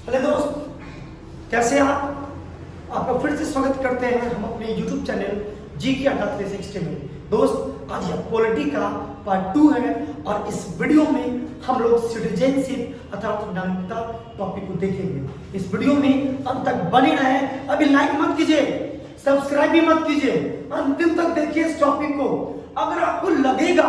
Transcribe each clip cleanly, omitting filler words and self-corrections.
Hello दोस्त, कैसे आप? आपका फिर से स्वागत करते हैं हम अपने YouTube चैनल जी के अड्डा 360 में। दोस्त, आज यह पॉलिटी का पार्ट 2 है और इस वीडियो में हम लोग सिटीजनशिप अर्थात नागरिकता टॉपिक को देखेंगे। इस वीडियो में अंत तक बने रहे। अभी लाइक मत कीजिए, सब्सक्राइब भी मत कीजिए, अंतिम तक देखिए इस टॉपिक को। अगर आपको लगेगा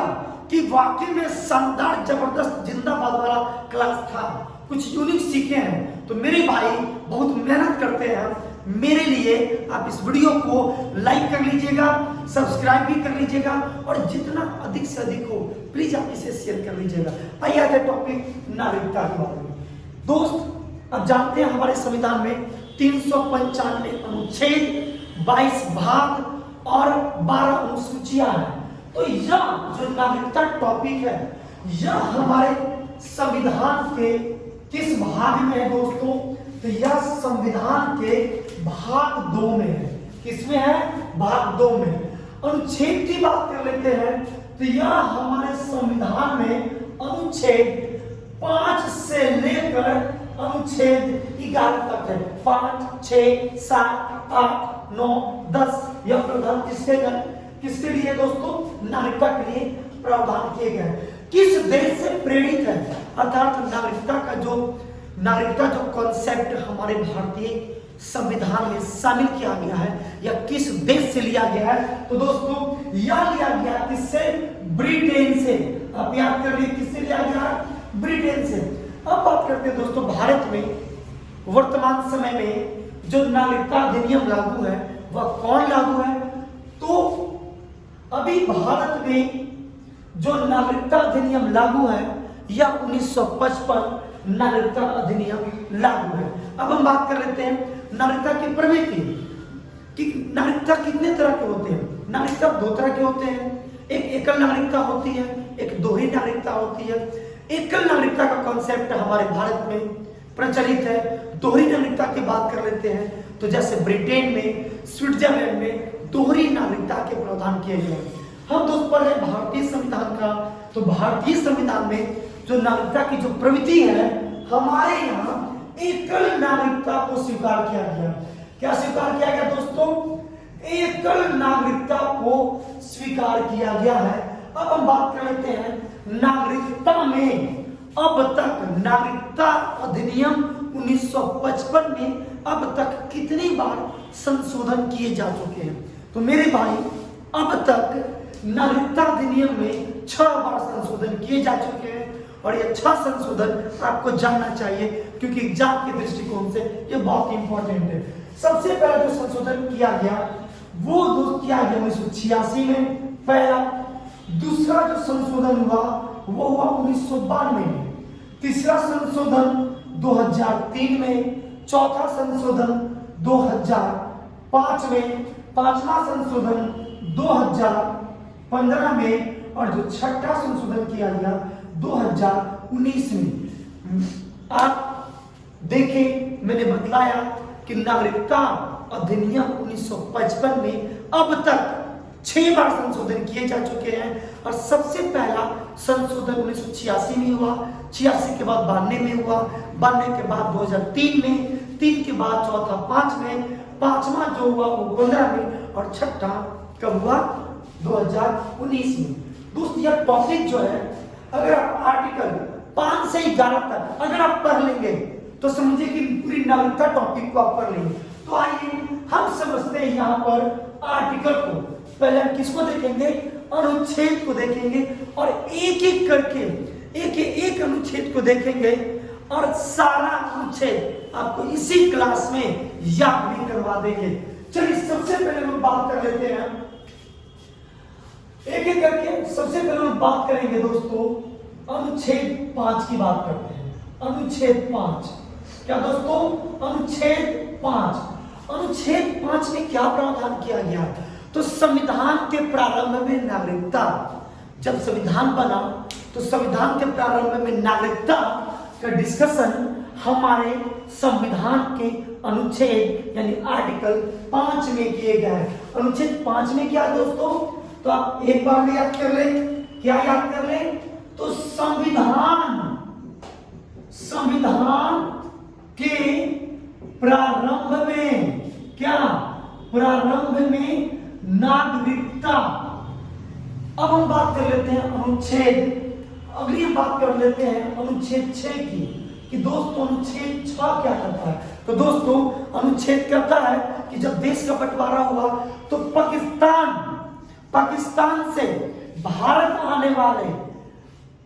कि वाकई में शानदार जबरदस्त जिंदाबाद वाला क्लास था, कुछ यूनिक सीखे हैं, तो मेरे भाई बहुत मेहनत करते हैं मेरे लिए। आप इस वीडियो को लाइक कर लीजिएगा, सब्सक्राइब भी कर लीजिएगा और जितना अधिक से अधिक हो प्लीज आप इसे शेयर कर लीजिएगा। आइए आते टॉपिक नागरिकता के बारे में। दोस्त, अब जानते हैं हमारे संविधान में 395 अनुच्छेद, 22 भाग और 12 अनुसूचियां हैं। तो यह जो नागरिकता टॉपिक है यह हमारे संविधान के किस भाग में है दोस्तों? तो यह संविधान के भाग 2 में है। किसमें है? भाग 2 में। अनुच्छेद की बात कर लेते हैं तो यह हमारे संविधान में अनुच्छेद 5 से लेकर अनुच्छेद 11 तक है। 5, 6, 7, 8, 9, 10 यह प्रावधान किसके लिए दोस्तों? नागरिकता के लिए प्रावधान किए गए। किस देश से प्रेरित है? अर्थात नागरिकता जो कॉन्सेप्ट हमारे भारतीय संविधान में शामिल किया गया है या किस देश से लिया गया है? तो दोस्तों यह लिया गया किससे? ब्रिटेन से। आप याद कर लीजिए किससे लिया गया? ब्रिटेन से। अब बात करते हैं दोस्तों भारत में वर्तमान समय में जो नागरिकता अधिनियम लागू है वह कौन लागू है? तो अभी भारत में जो नागरिकता अधिनियम लागू है यह 1955 नागरिकता अधिनियम लागू है। अब हम बात कर लेते हैं नागरिकता की प्रवृत्ति कि नागरिकता कितने तरह के होते हैं। नागरिकता 2 तरह के होते हैं। एक एकल नागरिकता होती है, एक दोहरी नागरिकता होती है। एकल नागरिकता का कॉन्सेप्ट हमारे भारत में प्रचलित है। दोहरी नागरिकता की बात कर लेते हैं तो जैसे ब्रिटेन में, स्विट्जरलैंड में दोहरी नागरिकता के प्रावधान किए गए हैं। हम दोस्त पढ़ रहे भारतीय संविधान का, तो भारतीय संविधान में जो नागरिकता की जो प्रवृत्ति है हमारे यहाँ एकल नागरिकता को स्वीकार किया गया। क्या स्वीकार किया गया दोस्तों? एकल नागरिकता को स्वीकार किया गया है। अब हम बात कर लेते हैं नागरिकता में अब तक नागरिकता अधिनियम 1955 में अब तक कितनी बार संशोधन किए जा चुके हैं? तो मेरे भाई अब तक नागरिकता अधिनियम में 6 बार संशोधन किए जा चुके हैं और ये 6 संशोधन आपको जानना चाहिए क्योंकि एग्जाम के दृष्टिकोण से ये बहुत इंपॉर्टेंट है। सबसे पहला जो संशोधन किया गया वो दोस्त किया गया 1986 में पहला। दूसरा जो संशोधन हुआ वो हुआ 1992 में। तीसरा संशोधन 2003 में। चौथा संशोधन 2005 में। पांचवा संशोधन 2015 में और जो छठा संशोधन किया गया 2019 में। आप देखें मैंने बतलाया कि नागरिकता अधिनियम 1955 में अब तक 6 बार संशोधन किए जा चुके हैं और सबसे पहला संशोधन 1986 में हुआ, 86 के बाद 92 में हुआ, 92 के बाद 2003 में, 3 के बाद चौथा 5 में, 5वां जो हुआ वो 15 में और छठा कब हुआ? 2019 में। दोस्त यह टॉपिक जो है अगर आप आर्टिकल 5 से 11 तक अगर आप पढ़ लेंगे तो समझिए कि पूरी नागरिकता टॉपिक को आप पढ़ लेंगे। तो आइए हम समझते हैं यहाँ पर आर्टिकल को। पहले हम किसको देखेंगे? अनुच्छेद को देखेंगे और एक एक करके एक अनुच्छेद को देखेंगे और सारा अनुच्छेद आपको इसी क्लास में याद भी करवा देंगे। चलिए सबसे पहले हम बात कर लेते हैं एक एक करके। सबसे पहले हम बात करेंगे दोस्तों अनुच्छेद 5 की बात करते हैं। अनुच्छेद 5 क्या दोस्तों? अनुच्छेद 5। अनुच्छेद 5 में क्या प्रावधान किया गया? तो संविधान के प्रारंभ में नागरिकता, जब संविधान बना तो संविधान के प्रारंभ में नागरिकता का डिस्कशन हमारे संविधान के अनुच्छेद यानी आर्टिकल 5 में किए गए हैं। अनुच्छेद 5 में क्या दोस्तों? तो आप एक बार में याद कर लें। क्या याद कर लें? तो संविधान कि प्रारंभ में क्या, प्रारंभ में नागरिकता। अब हम बात कर लेते हैं अनुच्छेद, अगली हम बात कर लेते हैं अनुच्छेद 6 की, कि दोस्तों अनुच्छेद 6 क्या करता है। तो दोस्तों अनुच्छेद कहता है कि जब देश का बंटवारा हुआ तो पाकिस्तान से भारत आने वाले,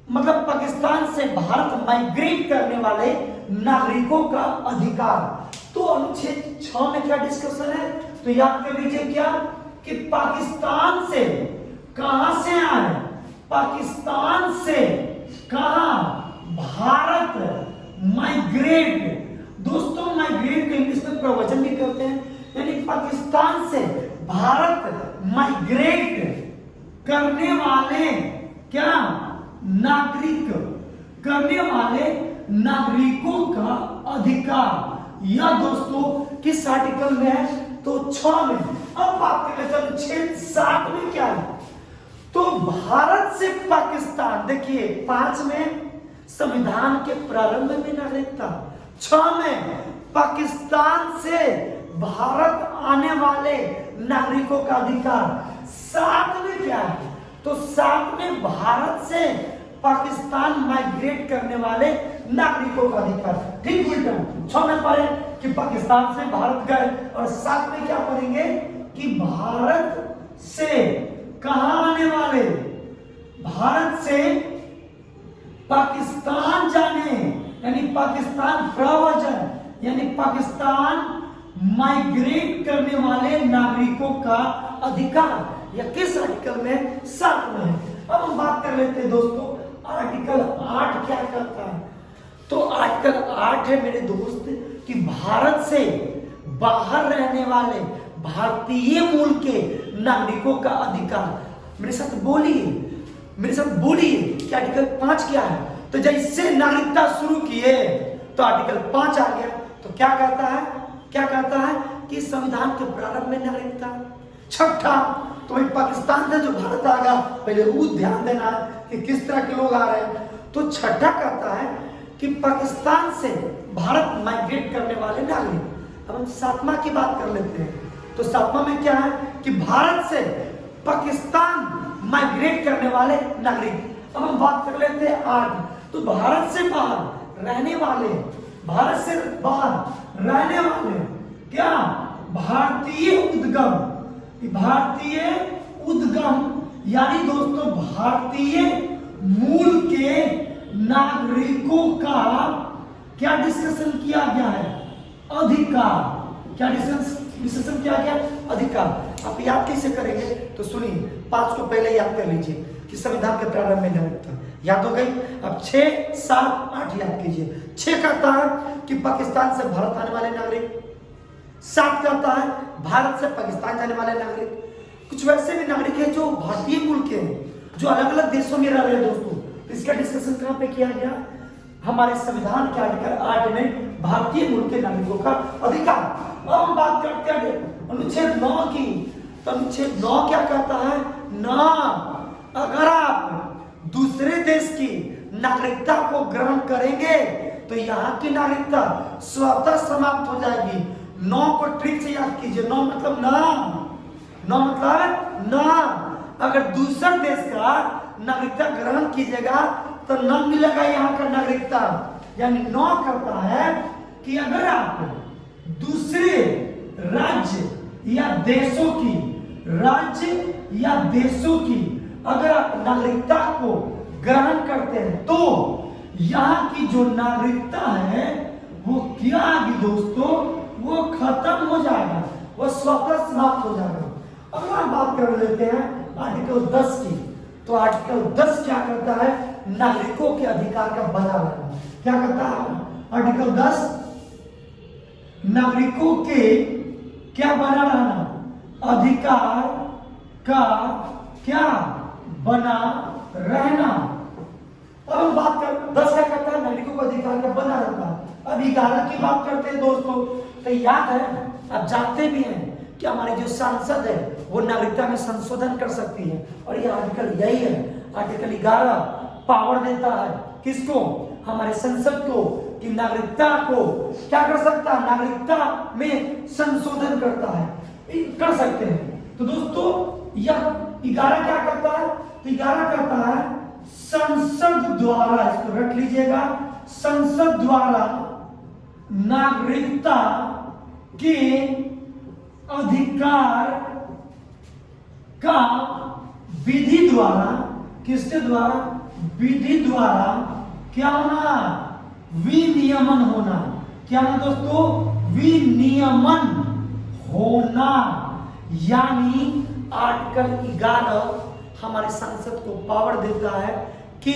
मतलब पाकिस्तान से भारत माइग्रेट करने वाले नागरिकों का अधिकार। तो अनुच्छेद 6 में क्या डिस्कशन है, तो याद कर लीजिए क्या, कि पाकिस्तान से कहां से आए, पाकिस्तान से कहां, भारत माइग्रेट। दोस्तों माइग्रेट को इंग्लिश में प्रवचन भी करते हैं, यानी पाकिस्तान से भारत माइग्रेट करने वाले क्या, नागरिक, करने वाले नागरिकों का अधिकार। यह दोस्तों किस आर्टिकल में है, तो 6 में। अब बात कर लेते हैं अनुच्छेद 7 में क्या है, तो भारत से पाकिस्तान, देखिए 5 में संविधान के प्रारंभ में नागरिकता, 6 में पाकिस्तान से भारत आने वाले नागरिकों का अधिकार, 7 में क्या है, तो 7 में भारत से पाकिस्तान माइग्रेट करने वाले नागरिकों का अधिकार। ठीक उल्टा 6 में पढ़े कि पाकिस्तान से भारत गए, और 7 में क्या पढ़ेंगे कि भारत से कहां आने वाले, भारत से पाकिस्तान जाने, यानी पाकिस्तान प्रव्रजन, यानी पाकिस्तान माइग्रेट करने वाले नागरिकों का अधिकार। यह किस आर्टिकल में, 7 में है। अब हम बात कर लेते हैं दोस्तों आर्टिकल 8 क्या कहता है। तो आर्टिकल 8 है मेरे दोस्त कि भारत से बाहर रहने वाले भारतीय मूल के नागरिकों का अधिकार। मेरे साथ बोलिए, मेरे साथ बोलिए कि आर्टिकल 5 क्या है। तो जैसे नागरिकता शुरू किए तो आर्टिकल 5 आ गया। तो क्या कहता है, क्या कहता है कि संविधान के प्रारंभ में नागरिकता। छठा, तो वही पाकिस्तान से जो भारत आ गया, पहले वो ध्यान देना है कि किस तरह के लोग आ रहे हैं। तो छठा कहता है कि पाकिस्तान से भारत माइग्रेट करने वाले नागरिक। अब हम 7वां की बात कर लेते हैं। तो 7वां में क्या है कि भारत से पाकिस्तान माइग्रेट करने वाले नागरिक। अब हम बात कर लेते हैं 8। तो भारत से बाहर रहने वाले, भारत से बाहर रहने वाले क्या, भारतीय उद्गम, भारतीय उद्गम यानी दोस्तों भारतीय मूल के नागरिकों का क्या डिस्कशन किया गया है, अधिकार। क्या डिस्कशन किया गया, अधिकार। आप याद कैसे करेंगे, तो सुनिए 5 को पहले याद कर लीजिए कि संविधान के प्रारंभ में नागरिकता याद हो गई। अब 6, 7, 8 याद कीजिए। 6 कहता है कि पाकिस्तान से भारत आने वाले नागरिक। 7 कहता है भारत से पाकिस्तान जाने वाले नागरिक। कुछ वैसे भी नागरिक हैं जो भारतीय मूल के हैं, जो अलग अलग देशों में रह रहे हैं दोस्तों। इसका डिस्कशन कहां पे किया गया, हमारे संविधान के आर्टिकल 8 में भारतीय मूल के नागरिकों का अधिकार। अब हम बात करते हैं अनुच्छेद 9 की। तो अनुच्छेद 9 क्या कहता है, ना अगर आप दूसरे देश की नागरिकता को ग्रहण करेंगे तो यहाँ की नागरिकता स्वतः समाप्त हो जाएगी। 9 को ट्रिक से याद कीजिए। 9 मतलब ना, 9 मतलब ना। अगर दूसरे देश का नागरिकता ग्रहण कीजिएगा तो न मिलेगा यहाँ का नागरिकता। यानी 9 कहता है कि अगर आप दूसरे राज्य या देशों की, राज्य या देशों की अगर आप नागरिकता को ग्रहण करते हैं तो यहाँ की जो नागरिकता है वो क्या आगे दोस्तों, वो खत्म हो जाएगा, वो स्वतः समाप्त हो जाएगा। अब हम बात कर लेते हैं आर्टिकल 10 की। तो आर्टिकल 10 क्या करता है, नागरिकों के अधिकार का बना रहना। क्या करता है आर्टिकल 10, नागरिकों के क्या बना रहना, अधिकार का क्या बना रहना। अब हम बात कर 10 क्या करता है, नागरिकों का अधिकार का बना रहना। अब 11 की बात करते हैं दोस्तों। तो याद है, आप जानते भी हैं कि हमारे जो सांसद है वो नागरिकता में संशोधन कर सकती है, और ये आर्टिकल यही है। आर्टिकल 11 पावर देता है किसको, हमारे संसद को, कि नागरिकता को क्या कर सकता है, नागरिकता में संशोधन करता है, कर सकते हैं। तो दोस्तों यह 11 क्या करता है, तो 11 करता है संसद द्वारा, इसको रख लीजिएगा, संसद द्वारा नागरिकता के अधिकार का विधि द्वारा, किसके द्वारा, विधि द्वारा क्या होना, विनियमन होना। क्या ना दोस्तों, विनियमन होना। यानी आर्टिकल 11 हमारे संसद को पावर देता है कि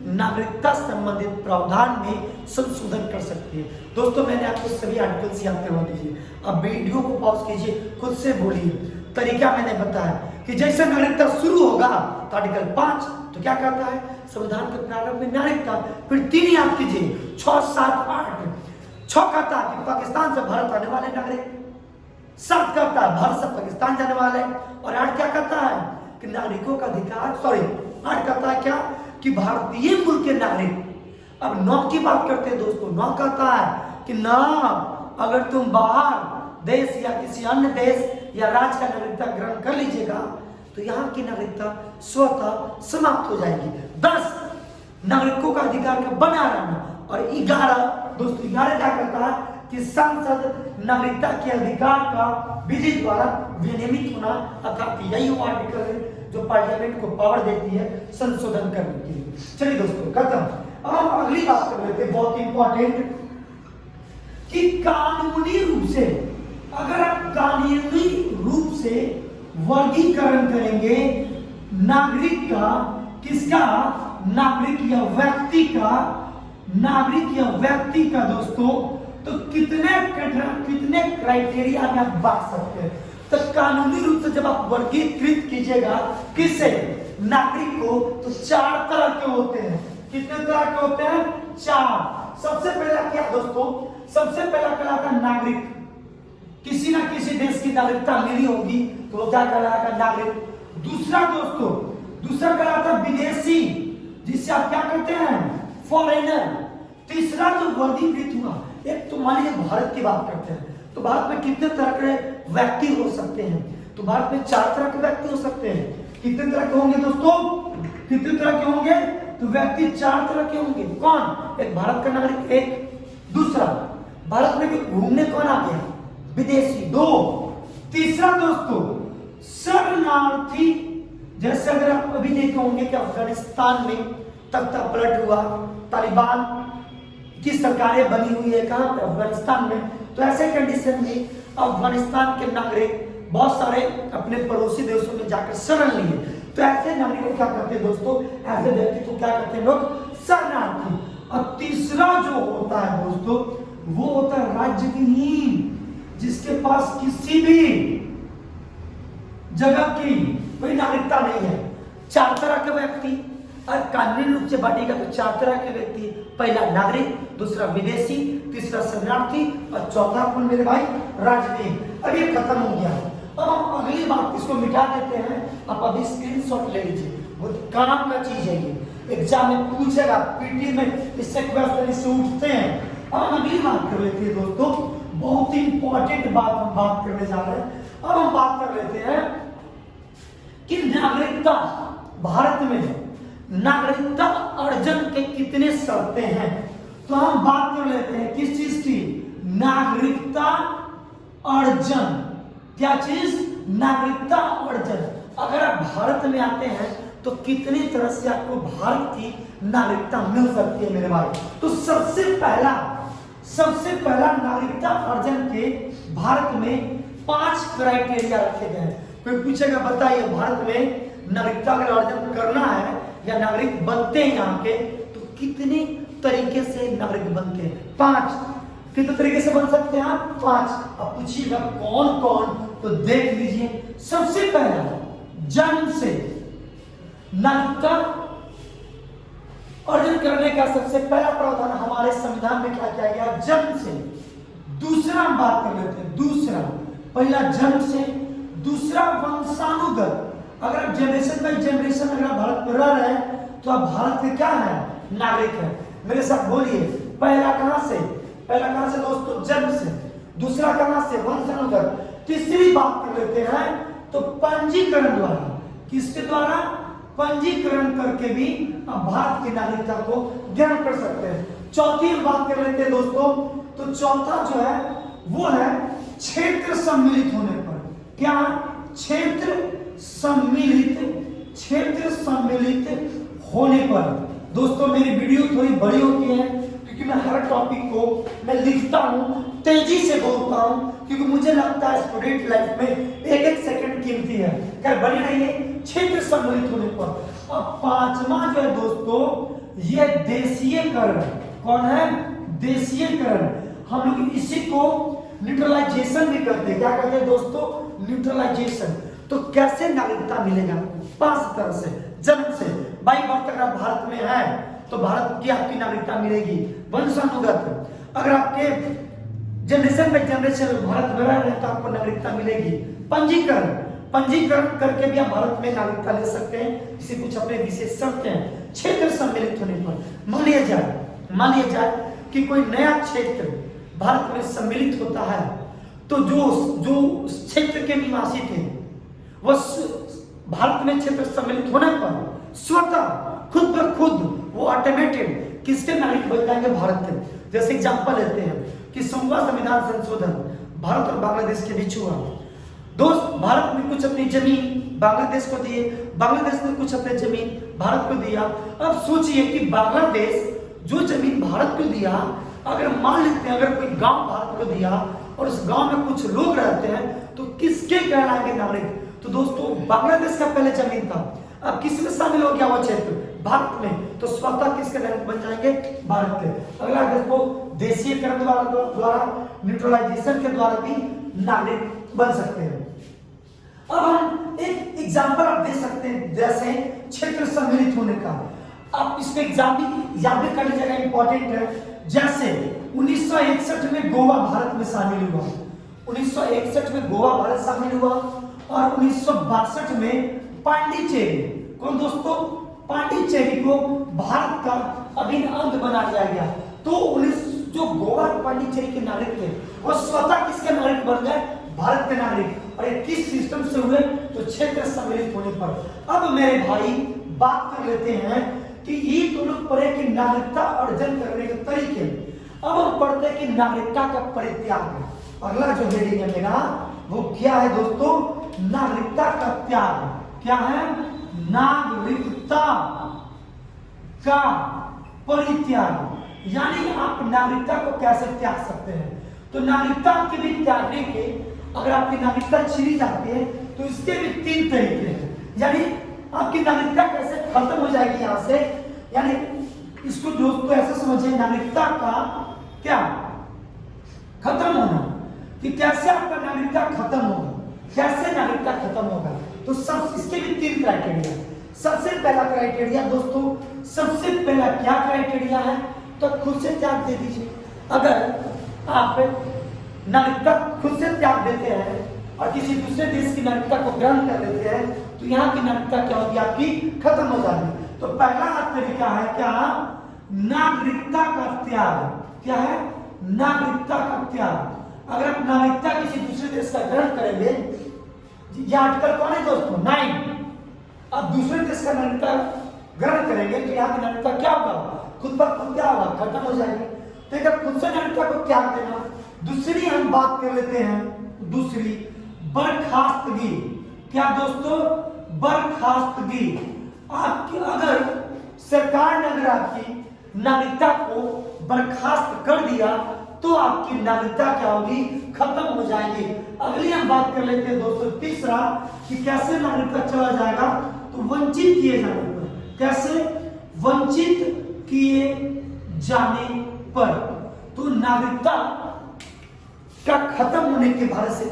नागरिकता संबंधित प्रावधान में संशोधन कर सकती है। दोस्तों मैंने आपको सभी आर्टिकल्स याद करवा दीजिए, अब वीडियो को पॉज कीजिए, खुद से बोलिए। तरीका मैंने बताया कि जैसे नागरिकता शुरू होगा तो आर्टिकल 5 तो क्या कहता है, संविधान के प्रारंभ में नागरिकता, फिर 3 याद कीजिए, 6, 7, 8। 6 कहता है कि पाकिस्तान से भारत आने वाले नागरिक, 7 कहता है भारत से पाकिस्तान जाने वाले, और 8 क्या कहता है कि नागरिकों का अधिकार, 8 कहता है क्या कि भारतीय मूल के नागरिक। अब 9 की बात करते हैं दोस्तों, 9 कहता है कि ना, अगर तुम बाहर देश या किसी अन्य देश या राज्य का नागरिकता ग्रहण कर लीजिएगा तो यहाँ की नागरिकता स्वतः समाप्त हो जाएगी। 10 नागरिकों का अधिकार का बना रहना, और 11 दोस्तों 11 क्या करता है कि संसद नागरिकता के अधिकार का विधि द्वारा विनियमित होना, अर्थात यही वो आर्टिकल है जो पार्लियामेंट को पावर देती है संशोधन करने के लिए। चलिए दोस्तों खत्म। अब हम अगली बात कर लेते हैं, बहुत इंपॉर्टेंट, कि कानूनी रूप से, अगर आप कानूनी रूप से वर्गीकरण करेंगे नागरिक का, किसका, नागरिक या व्यक्ति का, नागरिक या व्यक्ति का दोस्तों, तो कितने क्राइटेरिया में आप बांट सकते हैं। तो कानूनी रूप से जब आप वर्गीकृत कीजिएगा किससे, नागरिक को, तो 4 तरह के होते हैं। कितने तरह के होते हैं, 4। सबसे पहला क्या दोस्तों, सबसे पहला कहलाता है नागरिक, किसी ना किसी देश की नागरिकता मिली होगी तो वो क्या कहलाएगा, नागरिक। दूसरा दोस्तों, दूसरा कहलाता है विदेशी, जिससे आप क्या करते हैं, फॉरेनर। तीसरा जो वर्गीकृत हुआ, एक तो मान लीजिए भारत की बात करते हैं, तो भारत में कितने तरह के व्यक्ति हो सकते हैं, तो भारत में 4 तरह के व्यक्ति हो सकते हैं। कितने तरह के होंगे दोस्तों, कितने तरह के होंगे, तो व्यक्ति 4 तरह के होंगे। कौन, एक भारत का नागरिक, एक दूसरा भारत में घूमने कौन आ गया, विदेशी, 2। तीसरा दोस्तों शरणार्थी, जैसे अगर आप अभी देखे होंगे कि अफगानिस्तान में तख्ता पलट हुआ, तालिबान की सरकारें बनी हुई है कहां पे, अफगानिस्तान में, तो ऐसे कंडीशन में अफगानिस्तान के नागरिक बहुत सारे अपने पड़ोसी देशों में जाकर शरण लिए, तो ऐसे नागरिक को क्या करते हैं दोस्तों, ऐसे व्यक्ति को क्या करते हैं लोग, शरणार्थी। और तीसरा जो होता है दोस्तों, वो होता है राज्यविहीन, जिसके पास किसी भी जगह की कोई नागरिकता नहीं है। 4 तरह के व्यक्ति, और कानूनी रूप से बांटेगा तो 4 तरह के व्यक्ति, पहला नागरिक, दूसरा विदेशी, तीसरा शरणार्थी, और चौथा कौन मेरे भाई, राजवीर। अब ये खत्म हो गया। अब हम अगली बात इसको मिटा देते हैं, आप अभी स्क्रीनशॉट ले लीजिए, बहुत काम का चीज है ये, एग्जाम में पूछेगा, पीटी में इससे क्वेश्चन इससे उठते हैं। अब हम अगली बात कर लेते हैं दोस्तों, बहुत ही इंपॉर्टेंट बात हम बात करने जा रहे हैं। अब हम बात कर लेते हैं कि नागरिकता, भारत में नागरिकता अर्जन के कितने शर्तें हैं। तो हम बात कर लेते हैं किस चीज की, नागरिकता अर्जन। क्या चीज, नागरिकता अर्जन। अगर आप भारत में आते हैं तो कितनी तरह से आपको भारत की नागरिकता मिल सकती है मेरे भाई। तो सबसे पहला नागरिकता अर्जन के भारत में 5 क्राइटेरिया रखे गए हैं। कोई पूछेगा बताइए भारत में नागरिकता अगर अर्जन करना है या नागरिक बनते हैं यहाँ के, तो कितने तरीके से नागरिक बनते हैं, 5। कितने तरीके से बन सकते हैं आप, 5। अब पूछिएगा कौन कौन, तो देख लीजिए। सबसे पहला, जन्म से नागरिकता अर्जन करने का सबसे पहला प्रावधान हमारे संविधान में क्या किया गया, जन्म से। दूसरा हम बात कर लेते हैं, दूसरा, पहला जन्म से, दूसरा वंशानुगत। अगर आप जनरेशन बाई जनरेशन अगर आप भारत में रह रहे हैं तो आप भारत के क्या है, नागरिक है। मेरे साथ बोलिए, पहला कहां से दोस्तों? जन्म से। दूसरा कहां से? वंशानुगत। तीसरी बात कर लेते हैं तो पंजीकरण द्वारा। किसके द्वारा? पंजीकरण करके भी आप भारत की नागरिकता को ग्रहण कर सकते हैं। चौथी बात कर लेते हैं दोस्तों, तो चौथा जो है वो है क्षेत्र सम्मिलित होने पर। क्या? क्षेत्र सम्मिलित होने पर। दोस्तों मेरी वीडियो थोड़ी बड़ी होती है क्योंकि मैं हर टॉपिक को मैं लिखता हूं, तेजी से बोलता हूं, क्योंकि मुझे लगता है स्टूडेंट लाइफ में एक एक सेकंड कीमती है। क्या बनी रहिए क्षेत्र सम्मिलित होने पर। अब पांचवा जो है दोस्तों, ये देशीयकरण। कौन है? देशीयकरण। हम लोग इसी को न्यूट्रलाइजेशन भी करते हैं। क्या करते हैं दोस्तों? न्यूट्रलाइजेशन। तो कैसे नागरिकता मिलेगा? 5 तरह से। जन्म से, बाई बर्थ अगर आप भारत में है तो भारत की आपकी नागरिकता मिलेगी। वंशानुगत, अगर आपके जनरेशन बाई जनरेशन भारत में रह रहे हैं तो आपको नागरिकता मिलेगी। पंजीकरण करके भी आप भारत में नागरिकता ले सकते हैं, इसे कुछ अपने विशेष शर्तें हैं। क्षेत्र सम्मिलित होने पर मान लिया जाए कि कोई नया क्षेत्र भारत में सम्मिलित होता है, तो जो क्षेत्र के निवासी थे वह भारत में क्षेत्र सम्मिलित होने पर स्वतः खुद ब खुद वो ऑटोमेटेड किसके नागरिक बन जाएंगे? भारत के। जैसे एग्जांपल लेते हैं कि 16वां संविधान संशोधन भारत और बांग्लादेश के बीच हुआ। दोस्त, भारत ने कुछ अपनी जमीन बांग्लादेश को दिए, बांग्लादेश ने कुछ अपने जमीन भारत को दिया। अब सोचिए कि बांग्लादेश जो जमीन भारत को दिया, अगर मान लेते हैं अगर कोई गांव भारत को दिया और उस गांव में कुछ लोग रहते हैं तो किसके कहलाएंगे नागरिक? तो दोस्तों बांग्लादेश का पहले जमीन था, अब किस में शामिल हो गया वो क्षेत्र? भारत में। तो स्वतः किसके नागरिक बन जाएंगे? भारत के। अगला दोस्तों, देशीयकरण द्वारा न्यूट्रलाइजेशन के द्वारा भी नागरिक बन सकते हैं। अब हम एक एग्जांपल आप दे सकते हैं, जैसे क्षेत्र सम्मिलित होने का। आप इसको एग्जाम भी कर लीजिएगा, इंपॉर्टेंट है। जैसे 1961 में गोवा भारत में शामिल हुआ, 1961 में गोवा भारत शामिल हुआ, और 1962 में पांडिचेरी, कौन दोस्तों? पांडिचेरी को भारत का अभिन्न अंग बना दिया गया। तो जो गोवा पांडिचेरी के नागरिक थे वो स्वतः किसके नागरिक बन गए? भारत के नागरिक। और ये किस सिस्टम से हुए? तो क्षेत्र सम्मिलित होने पर। अब मेरे भाई बात कर लेते हैं कि ये तो लोग पढ़े कि नागरिकता अर्जन करने के तरीके। अब हम पढ़ते हैं कि नागरिकता का परित्याग। अगला जो हेडिंग है मेरा वो क्या है दोस्तों? नागरिकता का त्याग। क्या है? नागरिकता का परित्याग। यानी आप नागरिकता को कैसे त्याग सकते हैं? तो नागरिकता के भी त्यागने के, अगर आपकी नागरिकता छीनी जाती है तो इसके भी 3 तरीके हैं। यानी आपकी नागरिकता कैसे खत्म हो जाएगी यहाँ से, यानी इसको दोस्तों ऐसे समझिए, नागरिकता का क्या खत्म होना, कि कैसे आपका नागरिकता खत्म होगा, कैसे नागरिकता खत्म होगा। तो सब इसके भी 3 क्राइटेरिया। सबसे पहला क्राइटेरिया दोस्तों, सबसे पहला क्या क्राइटेरिया है? तो खुद से त्याग दे दीजिए। अगर आप नागरिकता खुद से त्याग देते हैं और किसी दूसरे देश की नागरिकता को ग्रहण कर लेते हैं तो यहाँ की नागरिकता क्या होगी? आपकी खत्म हो जाएगी। तो पहला तरीका है क्या? नागरिकता का त्याग। क्या है? नागरिकता का त्याग। अगर आप नागरिकता किसी दूसरे देश का ग्रहण करेंगे, यह आर्टिकल कौन है दोस्तों? 9। अब दूसरे देश का नागरिकता ग्रहण करेंगे तो यहाँ की नागरिकता क्या होगा? खुद पर खुद क्या होगा? खत्म हो जाएगी। तो अगर खुद से नागरिकता को त्याग देना। दूसरी हम बात कर लेते हैं, दूसरी बर्खास्तगी। क्या दोस्तों? बर्खास्तगी। आपकी अगर सरकार ने अगर आपकी नागरिकता को बर्खास्त कर दिया तो आपकी नागरिकता क्या होगी? खत्म हो जाएगी। अगली हम बात कर लेते हैं दोस्तों, तीसरा, कि कैसे नागरिकता चला जाएगा? तो वंचित किए जाने पर। कैसे? वंचित किए जाने पर। तो नागरिकता का खत्म होने के भारत से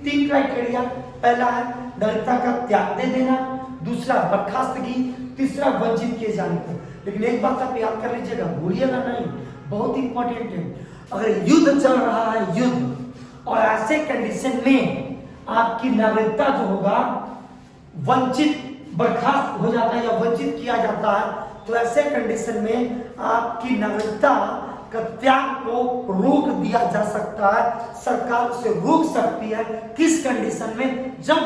तीन क्राइटेरिया। पहला है नागरिकता का त्याग दे देना, दूसरा बर्खास्तगी, तीसरा वंचित किए जाने पर। लेकिन एक बात आप याद कर लीजिएगा, भूलिएगा नहीं, बहुत इंपॉर्टेंट है। अगर युद्ध चल रहा है, युद्ध, और ऐसे कंडीशन में आपकी नागरिकता जो होगा वंचित, बर्खास्त हो जाता है या वंचित किया जाता है, तो ऐसे कंडीशन में आपकी नागरिकता का त्याग को रोक दिया जा सकता है, सरकार उसे रोक सकती है। किस कंडीशन में? जब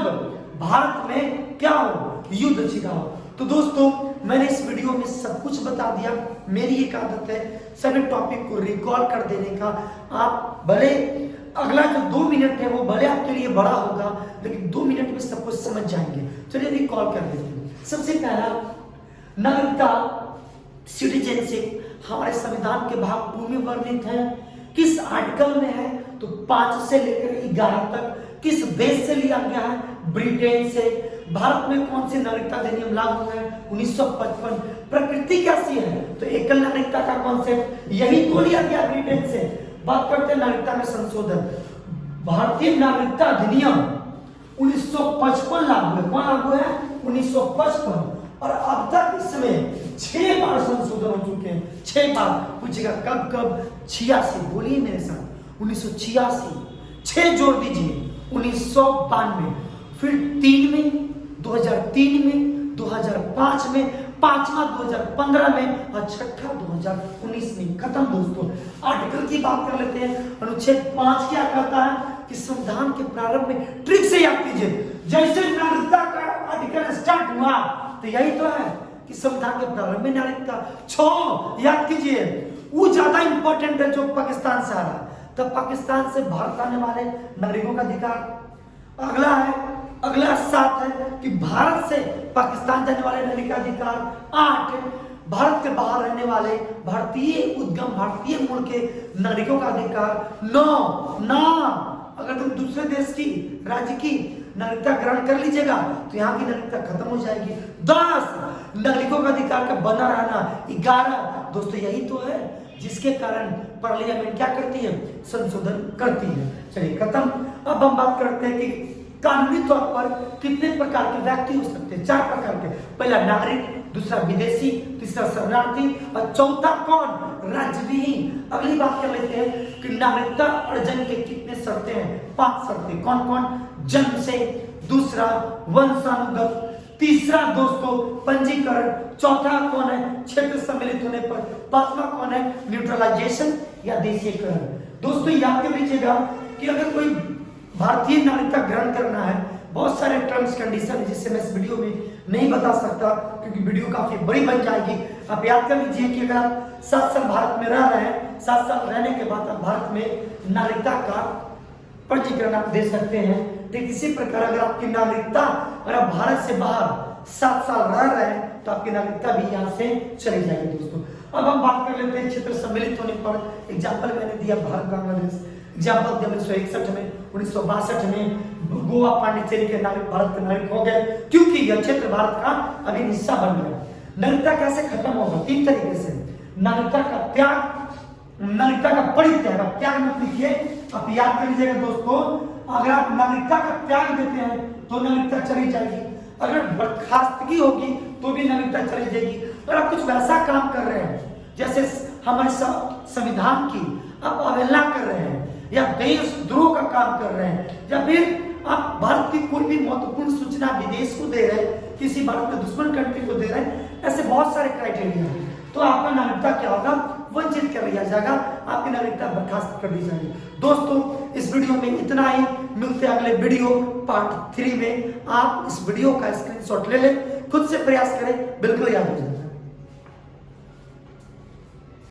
भारत में क्या हो? युद्ध छिड़ा हो। तो दोस्तों मैंने इस वीडियो में सब कुछ बता दिया। मेरी एक आदत है सभी टॉपिक को रिकॉल कर देने का। आप भले अगला जो 2 मिनट है वो भले आपके लिए बड़ा होगा, लेकिन 2 मिनट में सब कुछ समझ जाएंगे। चलिए रिकॉल कर देते हैं। सबसे पहला, नागरिकता सिटीजनशिप हमारे संविधान के भाग 2 में वर्णित है। किस आर्टिकल में है? तो 5 से लेकर 11 तक। किस देश से लिया गया है? ब्रिटेन से। भारत में कौन सी नागरिकता अधिनियम लागू है? 1955। प्रकृति कैसी है? तो एकल नागरिकता का कॉन्सेप्ट यही तो लिया गया ब्रिटेन से। बात करते हैं नागरिकता में संशोधन। भारतीय नागरिकता अधिनियम 1955 लागू है। कौन लागू है? 1955। और अब तक इसमें 6 बार संशोधन हो चुके हैं। 6 बार। पूछेगा कब कब? 86। बोलिए मेरे साथ, 1986। 6 जोड़ दीजिए, 1992। फिर 3 में, 2003 में, 2005 में, 5वां 2015 में और 6ठा 2019 में। खत्म दोस्तों। आर्टिकल की बात कर लेते हैं। अनुच्छेद 5 क्या कहता है कि संविधान के प्रारंभ में, ट्रिक से याद कीजिए, जैसे नागरिकता का आर्टिकल स्टार्ट हुआ तो यही तो है कि संविधान के प्रारंभ में नागरिकता। 6 याद कीजिए, वो ज्यादा इंपॉर्टेंट है जो पाकिस्तान से आ रहा है। तब पाकिस्तान से भारत आने वाले नागरिकों का अधिकार। अगला है, अगला 7 है कि भारत से पाकिस्तान जाने वाले नागरिक का अधिकार। 8, भारत के बाहर रहने वाले भारतीय उद्गम, भारतीय मूल के नागरिकों का अधिकार। 9 ना, अगर तुम दूसरे देश की, राज्य की नागरिकता ग्रहण कर लीजिएगा तो यहाँ की नागरिकता खत्म हो जाएगी। 10, नागरिकों का अधिकार का बना रहना। 11, दोस्तों यही तो है जिसके कारण पार्लियामेंट क्या करती है? संशोधन करती है। चलिए खत्म। अब हम बात करते हैं कि कानूनी तौर पर कितने प्रकार के व्यक्ति हो सकते हैं? 4 प्रकार के। पहला नागरिक, दूसरा विदेशी, तीसरा शरणार्थी और चौथा कौन? राज्यविहीन। अगली बात कर लेते हैं कि नागरिकता अर्जन के कितने शर्तें हैं? 5 शर्तें। कौन कौन? जन्म से, दूसरा वंशानुगत, तीसरा दोस्तों पंजीकरण, चौथा कौन है? क्षेत्र सम्मिलित होने पर, 5वां कौन है? न्यूट्रलाइजेशन या देशीयकरण। दोस्तों याद कर लीजिएगा कि अगर कोई भारतीय नागरिकता ग्रहण करना है, बहुत सारे टर्म्स कंडीशन है जिससे मैं इस वीडियो में नहीं बता सकता क्योंकि वीडियो काफी बड़ी बन जाएगी। आप याद कर लीजिए कि अगर आप 7 साल भारत में रह रहे हैं, 7 साल रहने के बाद आप भारत में नागरिकता का पंजीकरण आप दे सकते हैं। ठीक इसी प्रकार अगर आपकी नागरिकता, अगर आप भारत से बाहर 7 साल रह रहे हैं तो आपकी नागरिकता भी यहाँ से चली जाएगी दोस्तों। अब हम बात कर लेते हैं क्षेत्र सम्मिलित होने पर। एग्जाम्पल मैंने दिया भारत बांग्लादेश। एग्जाम्पल दिया 1961 में, 1962 में गोवा पांडिचेरी के नागरिक भारत के नागरिक हो गए क्योंकि यह क्षेत्र भारत का अभी हिस्सा बन गया। नागरिकता कैसे खत्म होगा? 3 तरीके से। नागरिकता का त्याग, नागरिकता का परित्याग। अब त्याग मत लिखिए, आप याद कर लीजिएगा दोस्तों। अगर आप नागरिकता का त्याग देते हैं तो नागरिकता चली जाएगी। अगर बर्खास्तगी होगी तो भी नागरिकता चली जाएगी। अगर आप कुछ वैसा काम कर रहे हैं जैसे हमारे संविधान की आप अवहेलना कर रहे हैं या देशद्रोह का काम कर रहे हैं या फिर आप भारत की कोई भी महत्वपूर्ण सूचना विदेश को दे रहे हैं, किसी भारत के दुश्मन कंट्री को दे रहे हैं, ऐसे बहुत सारे क्राइटेरिया हैं, तो आपका नागरिकता क्या होगा? वंचित कर लिया जाएगा, आपकी नागरिकता बर्खास्त कर दी जाएगी। दोस्तों इस वीडियो में इतना ही। मिलते हैं अगले वीडियो पार्ट 3 में। आप इस वीडियो का स्क्रीनशॉट ले लें, खुद से प्रयास करें, बिल्कुल याद हो जाए।